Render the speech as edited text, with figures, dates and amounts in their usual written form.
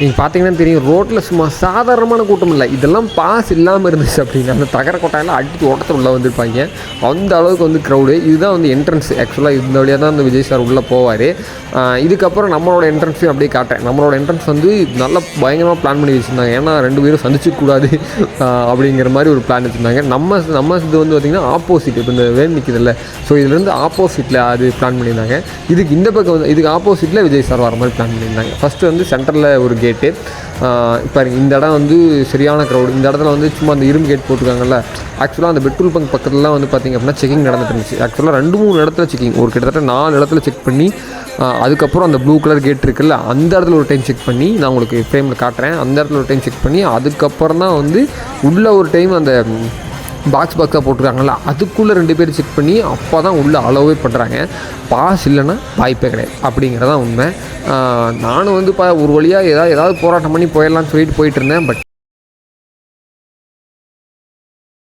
நீங்கள் பார்த்தீங்கன்னா தெரியும், ரோட்டில் சும்மா சாதாரணமான கூட்டம் இல்லை. இதெல்லாம் பாஸ் இல்லாமல் இருந்துச்சு அப்படின்னா அந்த தகர கொட்டாயெல்லாம் அடித்து ஓட்டத்தில் உள்ளே வந்திருப்பாங்க. அந்த அளவுக்கு வந்து க்ரௌடு. இதுதான் வந்து என்ட்ரன்ஸ். ஆக்சுவலாக இந்த வழியாக தான் அந்த விஜய் சார் உள்ளே போவார். இதுக்கப்புறம் நம்மளோட என்ட்ரன்ஸையும் அப்படியே காட்டுறேன். நம்மளோட என்ட்ரன்ஸ் வந்து நல்லா பயங்கரமாக பிளான் பண்ணி வச்சுருந்தாங்க. ஏன்னா 2 பேரும் சந்திச்சிக்கூடாது அப்படிங்கிற மாதிரி ஒரு பிளான் வச்சுருந்தாங்க. நம்ம இது வந்து பார்த்திங்கன்னா ஆப்போசிட். இப்போ இந்த வேன் நிற்கிதில்ல, ஸோ இதுலேருந்து ஆப்போசிட்டில் அது பிளான் பண்ணியிருந்தாங்க. இதுக்கு இந்த பக்கம் வந்து இதுக்கு ஆப்போசிட்டில் விஜய் சார் வர மாதிரி பிளான் பண்ணியிருந்தாங்க. ஃபஸ்ட்டு வந்து சென்டரில் ஒரு கேட்டு. இப்போ இந்த இடம் வந்து சரியான க்ரௌடு. இந்த இடத்துல வந்து சும்மா அந்த இரும்பு கேட் போட்டிருக்காங்கல்ல, ஆக்சுவலாக அந்த பெட்ரோல் பங்க் பக்கத்துலலாம் வந்து பார்த்திங்க அப்படின்னா செக்கிங் நடந்துட்டு இருந்துச்சு. ஆக்சுவலாக 2-3 இடத்துல செக்கிங், ஒரு கிட்டத்தட்ட 4 இடத்துல செக் பண்ணி அதுக்கப்புறம் அந்த ப்ளூ கலர் கேட் இருக்குல்ல, அந்த இடத்துல ஒரு டைம் செக் பண்ணி, நான் உங்களுக்கு ஃப்ரேமில் காட்டுறேன், அந்த இடத்துல ஒரு டைம் செக் பண்ணி அதுக்கப்புறம் தான் வந்து உள்ளே ஒரு டைம் அந்த பாக்ஸாக போட்டிருக்காங்கல்ல, அதுக்குள்ளே 2 பேர் செக் பண்ணி அப்போ தான் உள்ளே அலோவே பண்ணுறாங்க. பாஸ் இல்லைன்னா வாய்ப்பே கிடையாது அப்படிங்கிறதான் உண்மை. நானும் வந்து ஒரு வழியாக ஏதாவது போராட்டம் பண்ணி போயிடலான்னு சொல்லிட்டு போயிட்டு இருந்தேன். பட்